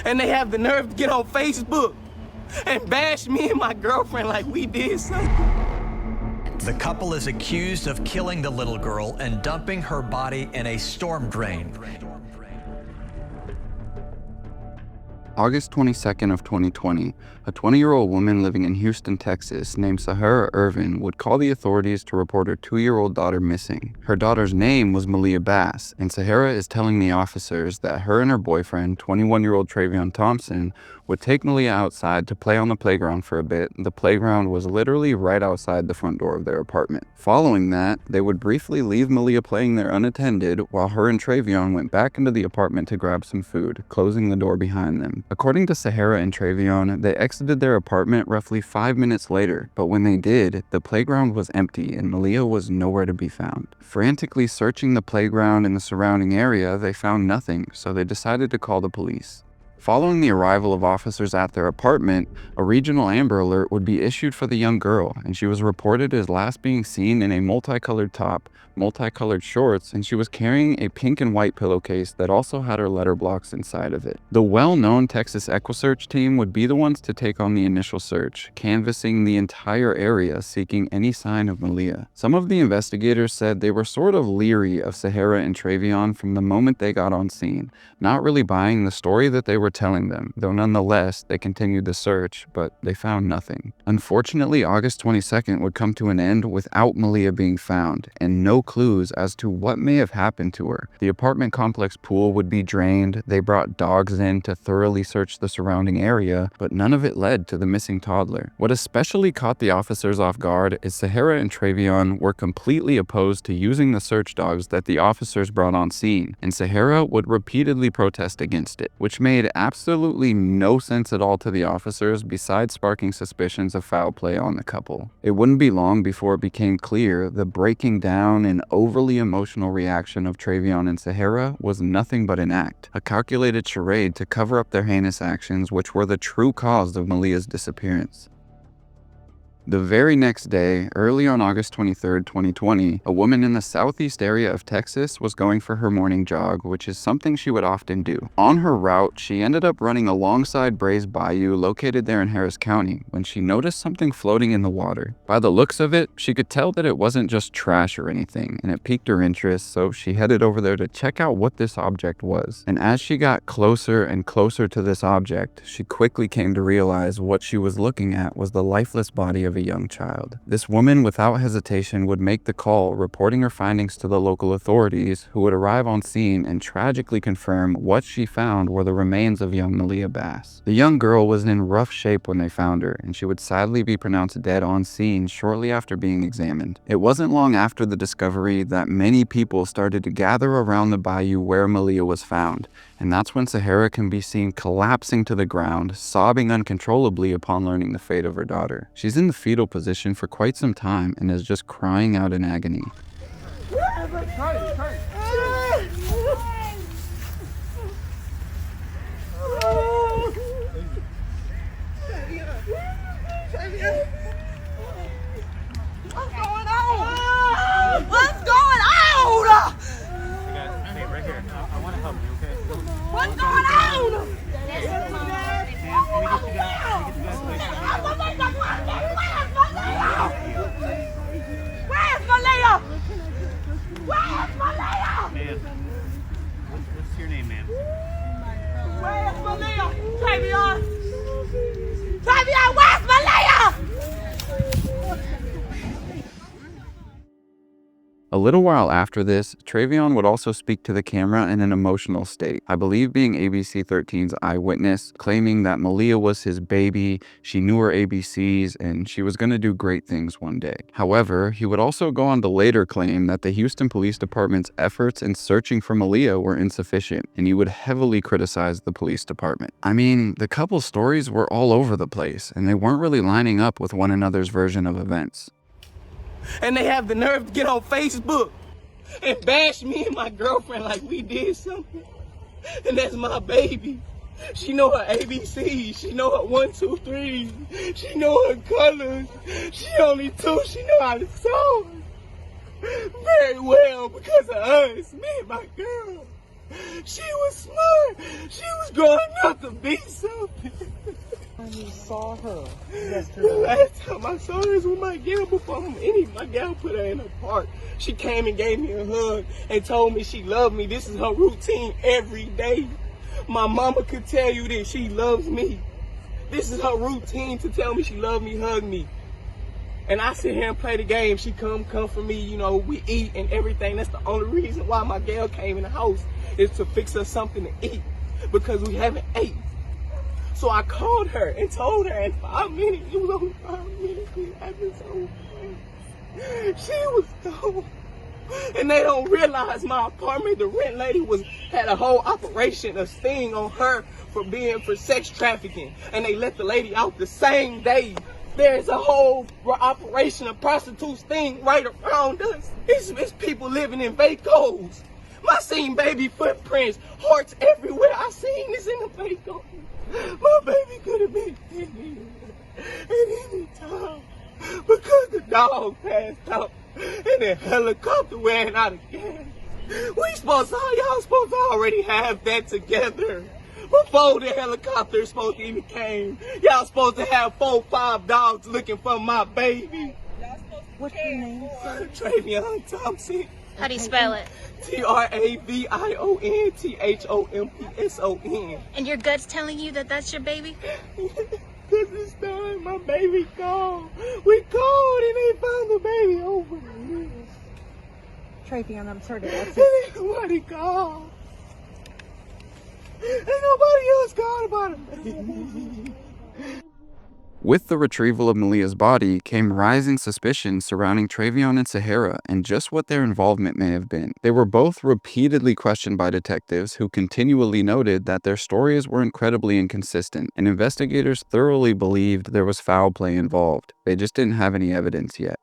And they have the nerve to get on Facebook and bash me and my girlfriend like we did something. The couple is accused of killing the little girl and dumping her body in a storm drain. August 22nd of 2020, a 20-year-old woman living in Houston, Texas named Sahara Ervin would call the authorities to report her 2-year-old daughter missing. Her daughter's name was Maliyah Bass, and Sahara is telling the officers that her and her boyfriend, 21-year-old Travion Thompson, would take Maliyah outside to play on the playground for a bit. The playground was literally right outside the front door of their apartment. Following that, they would briefly leave Maliyah playing there unattended while her and Travion went back into the apartment to grab some food, closing the door behind them. According to Sahara and Travion, they exited their apartment roughly 5 minutes later, but when they did, the playground was empty and Maliyah was nowhere to be found. Frantically searching the playground and the surrounding area, they found nothing, so they decided to call the police. Following the arrival of officers at their apartment, a regional Amber Alert would be issued for the young girl, and she was reported as last being seen in a multicolored top, multicolored shorts, and she was carrying a pink and white pillowcase that also had her letter blocks inside of it. The well-known Texas EquiSearch team would be the ones to take on the initial search, canvassing the entire area seeking any sign of Maliyah. Some of the investigators said they were sort of leery of Sahara and Travion from the moment they got on scene, not really buying the story that they were telling them, though nonetheless they continued the search, but they found nothing. Unfortunately, August 22nd would come to an end without Maliyah being found, and no clues as to what may have happened to her. The apartment complex pool would be drained, they brought dogs in to thoroughly search the surrounding area, but none of it led to the missing toddler. What especially caught the officers off guard is Sahara and Travion were completely opposed to using the search dogs that the officers brought on scene, and Sahara would repeatedly protest against it, which made absolutely no sense at all to the officers besides sparking suspicions of foul play on the couple. It wouldn't be long before it became clear the breaking down and overly emotional reaction of Travion and Sahara was nothing but an act, a calculated charade to cover up their heinous actions, which were the true cause of Maliyah's disappearance. The very next day, early on August 23rd, 2020, a woman in the southeast area of Texas was going for her morning jog, which is something she would often do. On her route, she ended up running alongside Bray's Bayou, located there in Harris County, when she noticed something floating in the water. By the looks of it, she could tell that it wasn't just trash or anything, and it piqued her interest, so she headed over there to check out what this object was. And as she got closer and closer to this object, she quickly came to realize what she was looking at was the lifeless body of a young child. This woman, without hesitation, would make the call, reporting her findings to the local authorities, who would arrive on scene and tragically confirm what she found were the remains of young Maliyah Bass. The young girl was in rough shape when they found her, and she would sadly be pronounced dead on scene shortly after being examined. It wasn't long after the discovery that many people started to gather around the bayou where Maliyah was found, and that's when Sahara can be seen collapsing to the ground, sobbing uncontrollably upon learning the fate of her daughter. She's in the fetal position for quite some time and is just crying out in agony. What's going on? Hey, right here. I want to help you, okay? What's going on? Where's Maliyah? Where's Maliyah? Ma'am, what's your name, ma'am? Where's Maliyah? Travion! Travion, where's Maliyah? A little while after this, Travion would also speak to the camera in an emotional state, I believe being ABC 13's eyewitness, claiming that Maliyah was his baby, she knew her ABCs, and she was going to do great things one day. However, he would also go on to later claim that the Houston Police Department's efforts in searching for Maliyah were insufficient, and he would heavily criticize the police department. I mean, the couple's stories were all over the place, and they weren't really lining up with one another's version of events. And they have the nerve to get on Facebook and bash me and my girlfriend like we did something. And that's my baby. She know her ABCs. She know her 1, 2, 3. She know her colors. She only 2. She know how to sew very well because of us, me and my girl. She was smart. She was growing up to be something. You saw her The yesterday. last time I saw her was with my gal before my gal put her in a park. She came and gave me a hug and told me she loved me. This is her routine every day. My mama could tell you that she loves me. This is her routine to tell me she loves me, hug me. And I sit here and play the game. She come for me, you know, we eat and everything. That's the only reason why my gal came in the house, is to fix us something to eat, because we haven't ate. So I called her and told her in 5 minutes, it was only 5 minutes, it happened so fast. She was gone. And they don't realize my apartment, the rent lady had a whole operation, a sting on her for sex trafficking. And they let the lady out the same day. There's a whole operation of prostitutes thing right around us. It's people living in Vacos. I seen baby footprints, hearts everywhere. I seen this in the Vacos. My baby could have been in here at any time because the dog passed out and the helicopter ran out of gas. Y'all supposed to already have that together. Before the helicopter supposed to even came, y'all supposed to have 4 or 5 dogs looking for my baby. What's your name, sir? Travion Thompson. How do you spell it? Travion Thompson. And your gut's telling you that that's your baby? Cause this time my baby gone. We called and they found the baby over here. Travion, I'm sorry to ask you. Ain't nobody called. Ain't nobody else called about it. With the retrieval of Maliyah's body came rising suspicions surrounding Travion and Sahara and just what their involvement may have been. They were both repeatedly questioned by detectives who continually noted that their stories were incredibly inconsistent, and investigators thoroughly believed there was foul play involved. They just didn't have any evidence yet.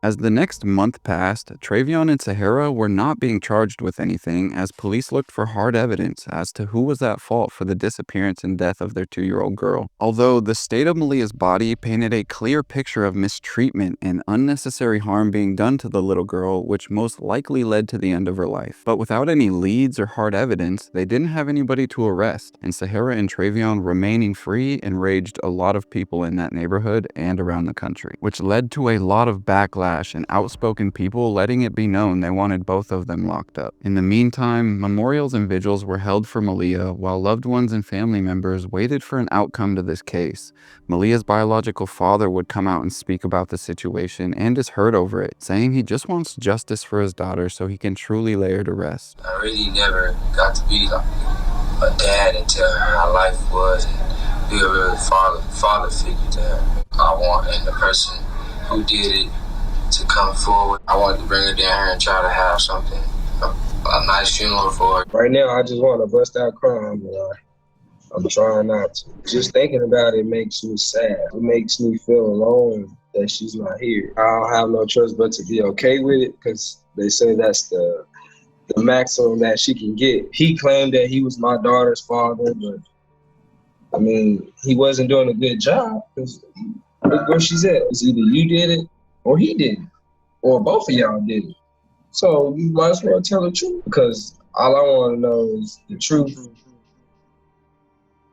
As the next month passed, Travion and Sahara were not being charged with anything as police looked for hard evidence as to who was at fault for the disappearance and death of their 2-year-old girl. Although the state of Maliyah's body painted a clear picture of mistreatment and unnecessary harm being done to the little girl, which most likely led to the end of her life. But without any leads or hard evidence, they didn't have anybody to arrest, and Sahara and Travion remaining free enraged a lot of people in that neighborhood and around the country, which led to a lot of backlash and outspoken people letting it be known they wanted both of them locked up. In the meantime, memorials and vigils were held for Maliyah while loved ones and family members waited for an outcome to this case. Maliyah's biological father would come out and speak about the situation and is hurt over it, saying he just wants justice for his daughter so he can truly lay her to rest. I really never got to be like a dad and tell her how life was and be a real father figure to her. I want the person who did it to come forward. I wanted to bring her down here and try to have something, a nice funeral for her. Right now, I just want to bust out crying, but I'm trying not to. Just thinking about it makes me sad. It makes me feel alone that she's not here. I don't have no choice but to be okay with it because they say that's the maximum that she can get. He claimed that he was my daughter's father, but I mean, he wasn't doing a good job because look where she's at. It's either you did it or he did it, or both of y'all did it. So you might as well tell the truth, because all I want to know is the truth.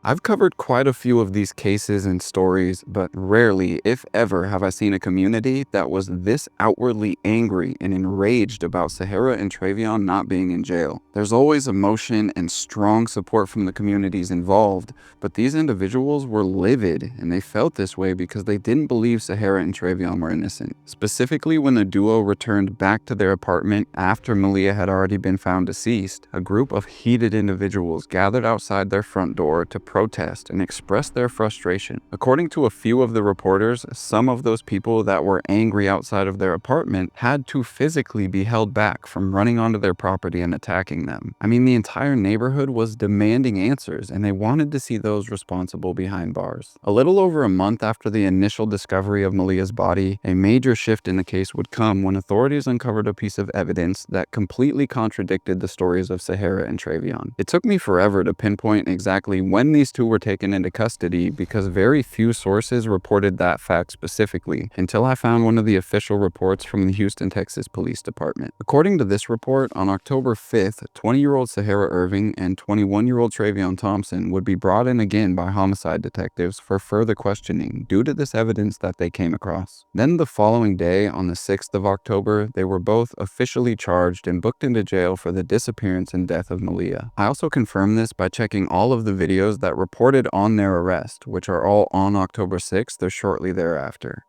I've covered quite a few of these cases and stories, but rarely, if ever, have I seen a community that was this outwardly angry and enraged about Sahara and Travion not being in jail. There's always emotion and strong support from the communities involved, but these individuals were livid, and they felt this way because they didn't believe Sahara and Travion were innocent. Specifically, when the duo returned back to their apartment after Maliyah had already been found deceased, a group of heated individuals gathered outside their front door to protest and express their frustration. According to a few of the reporters, some of those people that were angry outside of their apartment had to physically be held back from running onto their property and attacking them. I mean, the entire neighborhood was demanding answers, and they wanted to see those responsible behind bars. A little over a month after the initial discovery of Maliyah's body, a major shift in the case would come when authorities uncovered a piece of evidence that completely contradicted the stories of Sahara and Travion. It took me forever to pinpoint exactly when the these two were taken into custody because very few sources reported that fact specifically, until I found one of the official reports from the Houston, Texas Police Department. According to this report, on October 5th, 20-year-old Sahara Ervin and 21-year-old Travion Thompson would be brought in again by homicide detectives for further questioning due to this evidence that they came across. Then the following day, on the 6th of October, they were both officially charged and booked into jail for the disappearance and death of Maliyah. I also confirmed this by checking all of the videos that reported on their arrest, which are all on October 6th or shortly thereafter.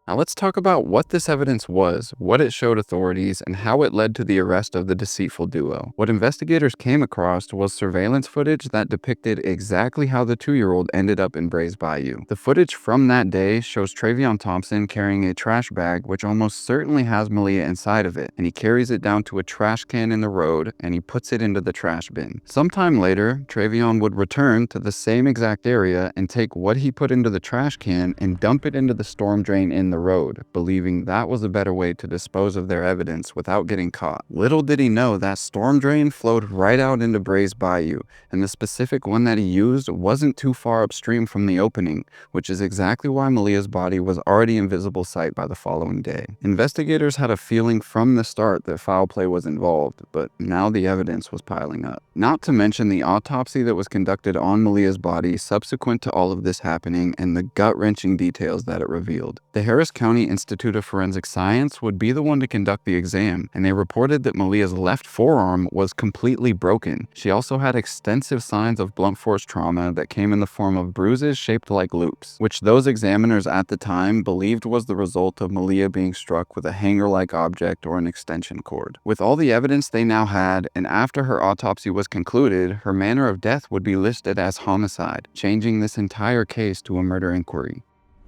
Now let's talk about what this evidence was, what it showed authorities, and how it led to the arrest of the deceitful duo. What investigators came across was surveillance footage that depicted exactly how the 2-year-old ended up in Bray's Bayou. The footage from that day shows Travion Thompson carrying a trash bag which almost certainly has Maliyah inside of it, and he carries it down to a trash can in the road and he puts it into the trash bin. Sometime later, Travion would return to the same exact area and take what he put into the trash can and dump it into the storm drain in the road, believing that was a better way to dispose of their evidence without getting caught. Little did he know that storm drain flowed right out into Bray's Bayou, and the specific one that he used wasn't too far upstream from the opening, which is exactly why Maliyah's body was already in visible sight by the following day. Investigators had a feeling from the start that foul play was involved, but now the evidence was piling up. Not to mention the autopsy that was conducted on Maliyah's body subsequent to all of this happening and the gut-wrenching details that it revealed. The Harris County Institute of Forensic Science would be the one to conduct the exam, and they reported that Maliyah's left forearm was completely broken. She also had extensive signs of blunt force trauma that came in the form of bruises shaped like loops, which those examiners at the time believed was the result of Maliyah being struck with a hanger-like object or an extension cord. With all the evidence they now had, and after her autopsy was concluded, her manner of death would be listed as homicide, changing this entire case to a murder inquiry.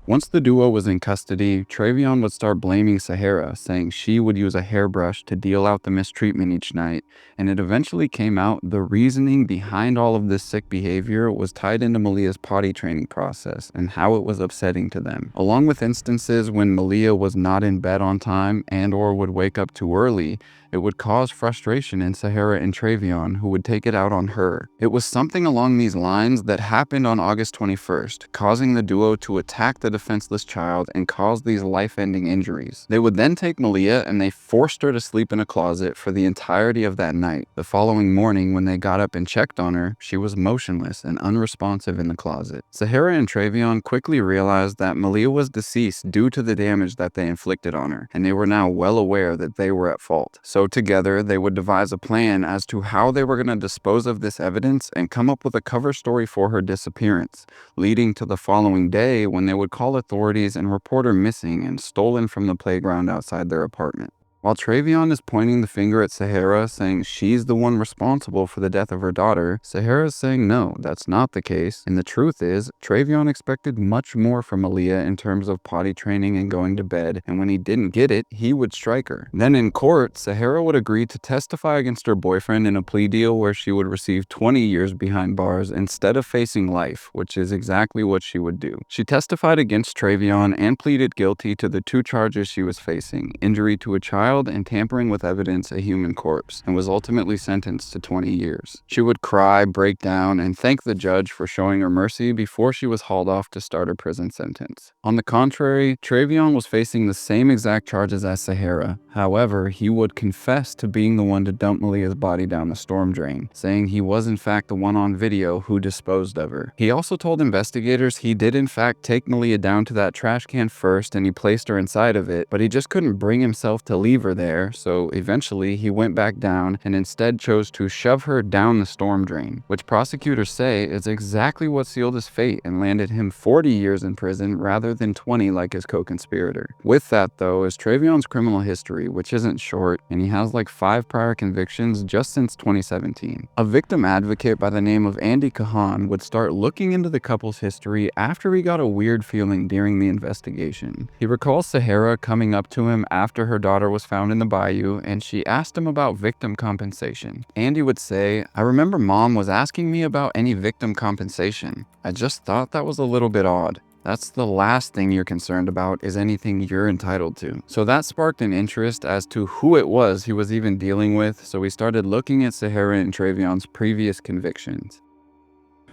Once the duo was in custody, Travion would start blaming Sahara, saying she would use a hairbrush to deal out the mistreatment each night, and it eventually came out the reasoning behind all of this sick behavior was tied into Maliyah's potty training process and how it was upsetting to them, along with instances when Maliyah was not in bed on time and or would wake up too early. It would cause frustration in Sahara and Travion, who would take it out on her. It was something along these lines that happened on August 21st, causing the duo to attack the defenseless child and cause these life-ending injuries. They would then take Maliyah and they forced her to sleep in a closet for the entirety of that night. The following morning, when they got up and checked on her, she was motionless and unresponsive in the closet. Sahara and Travion quickly realized that Maliyah was deceased due to the damage that they inflicted on her, and they were now well aware that they were at fault. So together, they would devise a plan as to how they were going to dispose of this evidence and come up with a cover story for her disappearance, leading to the following day when they would call authorities and report her missing and stolen from the playground outside their apartment. While Travion is pointing the finger at Sahara, saying she's the one responsible for the death of her daughter, Sahara is saying no, that's not the case, and the truth is, Travion expected much more from Maliyah in terms of potty training and going to bed, and when he didn't get it, he would strike her. Then in court, Sahara would agree to testify against her boyfriend in a plea deal where she would receive 20 years behind bars instead of facing life, which is exactly what she would do. She testified against Travion and pleaded guilty to the 2 charges she was facing, injury to a child and tampering with evidence, a human corpse, and was ultimately sentenced to 20 years. She would cry, break down, and thank the judge for showing her mercy before she was hauled off to start her prison sentence. On the contrary, Travion was facing the same exact charges as Sahara. However, he would confess to being the one to dump Maliyah's body down the storm drain, saying he was in fact the one on video who disposed of her. He also told investigators he did in fact take Maliyah down to that trash can first and he placed her inside of it, but he just couldn't bring himself to leave her there, so eventually he went back down and instead chose to shove her down the storm drain, which prosecutors say is exactly what sealed his fate and landed him 40 years in prison rather than 20 like his co-conspirator. With that though is Travion's criminal history, which isn't short, and he has like 5 prior convictions just since 2017. A victim advocate by the name of Andy Kahan would start looking into the couple's history after he got a weird feeling during the investigation. He recalls Sahara coming up to him after her daughter was found in the bayou, and she asked him about victim compensation. Andy would say, "I remember Mom was asking me about any victim compensation. I just thought that was a little bit odd. That's the last thing you're concerned about is anything you're entitled to." So that sparked an interest as to who it was he was even dealing with, so we started looking at Sahara and Travion's previous convictions.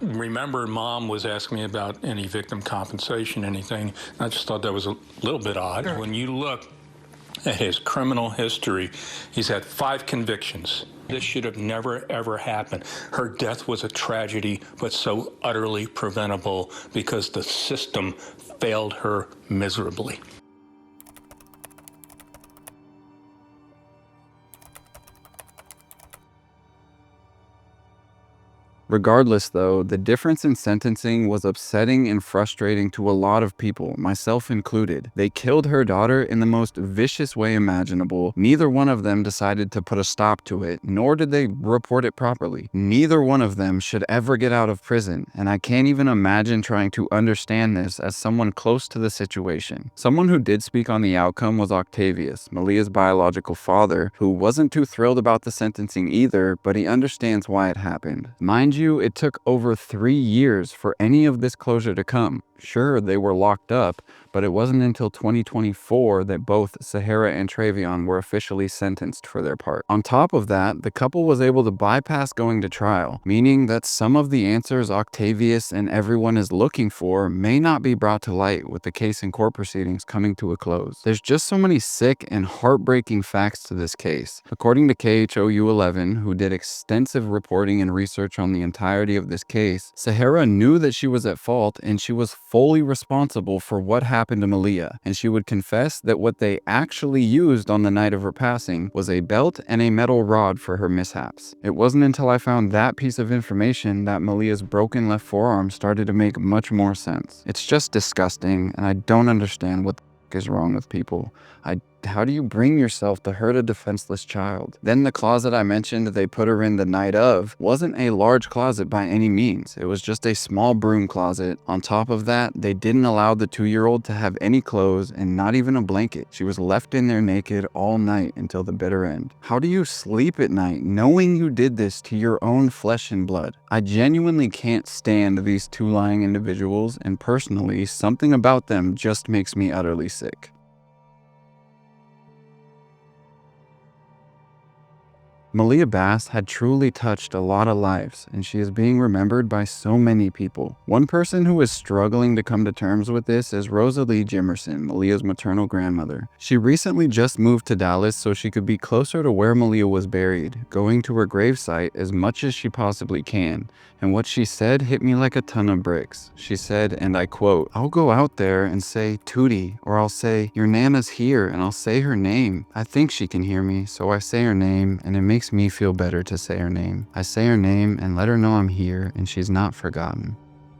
Remember, Mom was asking me about any victim compensation, anything. I just thought that was a little bit odd. When you look at his criminal history, he's had 5 convictions. This should have never, ever happened. Her death was a tragedy, but so utterly preventable because the system failed her miserably. Regardless, though, the difference in sentencing was upsetting and frustrating to a lot of people, myself included. They killed her daughter in the most vicious way imaginable. Neither one of them decided to put a stop to it, nor did they report it properly. Neither one of them should ever get out of prison, and I can't even imagine trying to understand this as someone close to the situation. Someone who did speak on the outcome was Octavius, Maliyah's biological father, who wasn't too thrilled about the sentencing either, but he understands why it happened. Mind you, it took over 3 years for any of this closure to come. Sure, they were locked up, but it wasn't until 2024 that both Sahara and Travion were officially sentenced for their part. On top of that, the couple was able to bypass going to trial, meaning that some of the answers Octavius and everyone is looking for may not be brought to light with the case and court proceedings coming to a close. There's just so many sick and heartbreaking facts to this case. According to KHOU 11, who did extensive reporting and research on the entirety of this case, Sahara knew that she was at fault and she was fully responsible for what happened to Maliyah, and she would confess that what they actually used on the night of her passing was a belt and a metal rod for her mishaps. It wasn't until I found that piece of information that Maliyah's broken left forearm started to make much more sense. It's just disgusting, and I don't understand what the f is wrong with people. How do you bring yourself to hurt a defenseless child? Then the closet I mentioned they put her in the night of wasn't a large closet by any means. It was just a small broom closet. On top of that, they didn't allow the 2-year-old to have any clothes and not even a blanket. She was left in there naked all night until the bitter end. How do you sleep at night knowing you did this to your own flesh and blood? I genuinely can't stand these 2 lying individuals, and personally, something about them just makes me utterly sick. Maliyah Bass had truly touched a lot of lives, and she is being remembered by so many people. One person who is struggling to come to terms with this is Rosalie Jimerson, Maliyah's maternal grandmother. She recently just moved to Dallas so she could be closer to where Maliyah was buried, going to her gravesite as much as she possibly can. And what she said hit me like a ton of bricks. She said, and I quote, "I'll go out there and say, Tootie, or I'll say, your Nana's here, and I'll say her name. I think she can hear me, so I say her name, and it makes me feel better to say her name. I say her name and let her know I'm here, and she's not forgotten."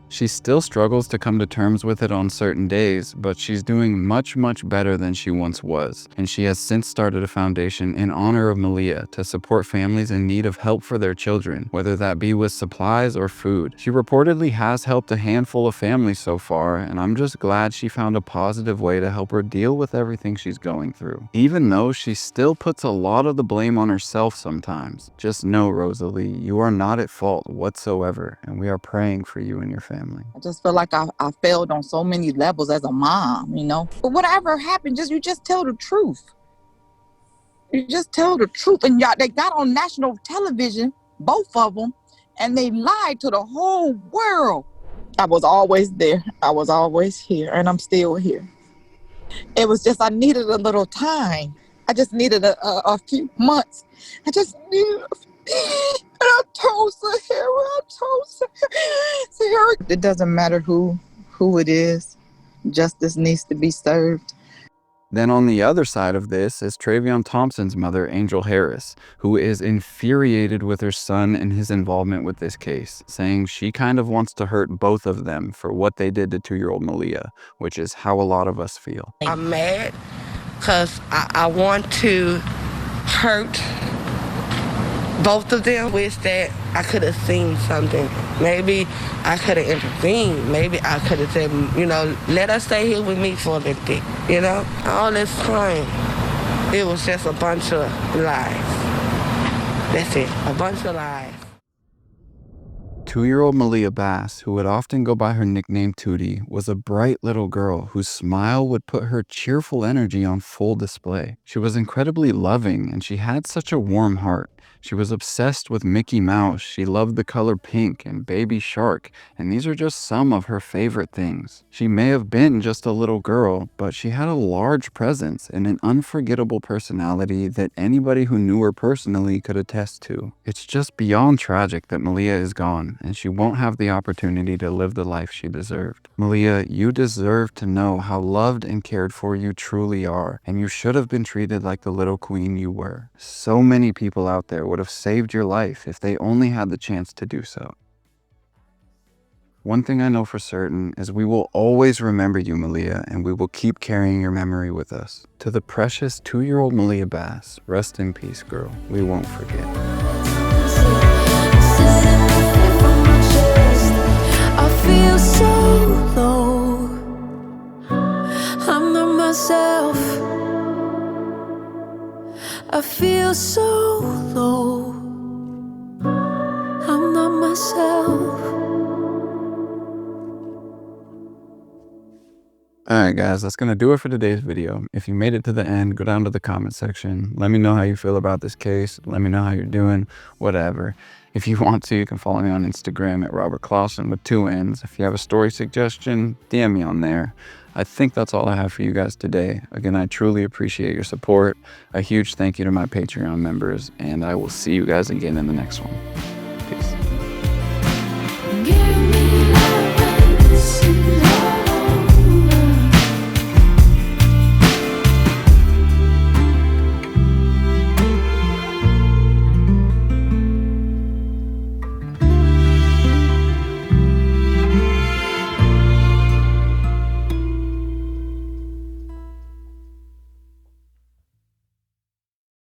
She still struggles to come to terms with it on certain days, but she's doing much better than she once was, and she has since started a foundation in honor of Maliyah to support families in need of help for their children, whether that be with supplies or food. She reportedly has helped a handful of families so far, and I'm just glad she found a positive way to help her deal with everything she's going through. Even though she still puts a lot of the blame on herself sometimes. Just know, Rosalie, you are not at fault whatsoever, and we are praying for you and your family. I just feel like I failed on so many levels as a mom, you know. But whatever happened, you just tell the truth. You just tell the truth. And y'all, they got on national television, both of them, and they lied to the whole world. I was always there. I was always here, and I'm still here. It was just I needed a little time. I just needed a few months. I just needed a few. And I told Sahara, it doesn't matter who it is, justice needs to be served. Then on the other side of this is Travion Thompson's mother, Angel Harris, who is infuriated with her son and his involvement with this case, saying she kind of wants to hurt both of them for what they did to 2-year-old Maliyah, which is how a lot of us feel. I'm mad because I want to hurt both of them. Wish that I could have seen something. Maybe I could have intervened. Maybe I could have said, you know, let her stay here with me for a little bit. You know, all this crying, it was just a bunch of lies. That's it, a bunch of lies. 2-year-old Maliyah Bass, who would often go by her nickname Tootie, was a bright little girl whose smile would put her cheerful energy on full display. She was incredibly loving, and she had such a warm heart. She was obsessed with Mickey Mouse, she loved the color pink and Baby Shark, and these are just some of her favorite things. She may have been just a little girl, but she had a large presence and an unforgettable personality that anybody who knew her personally could attest to. It's just beyond tragic that Maliyah is gone, and she won't have the opportunity to live the life she deserved. Maliyah, you deserve to know how loved and cared for you truly are, and you should have been treated like the little queen you were. So many people out there would have saved your life if they only had the chance to do so. One thing I know for certain is we will always remember you, Maliyah, and we will keep carrying your memory with us. To the precious 2-year-old Maliyah Bass, rest in peace, girl. We won't forget. I feel so low. I'm not myself. I feel so low. I'm not myself. Alright guys, that's going to do it for today's video. If you made it to the end, go down to the comment section. Let me know how you feel about this case. Let me know how you're doing, whatever. If you want to, you can follow me on Instagram at Robert Clausen with 2 N's. If you have a story suggestion, DM me on there. I think that's all I have for you guys today. Again, I truly appreciate your support. A huge thank you to my Patreon members, and I will see you guys again in the next one.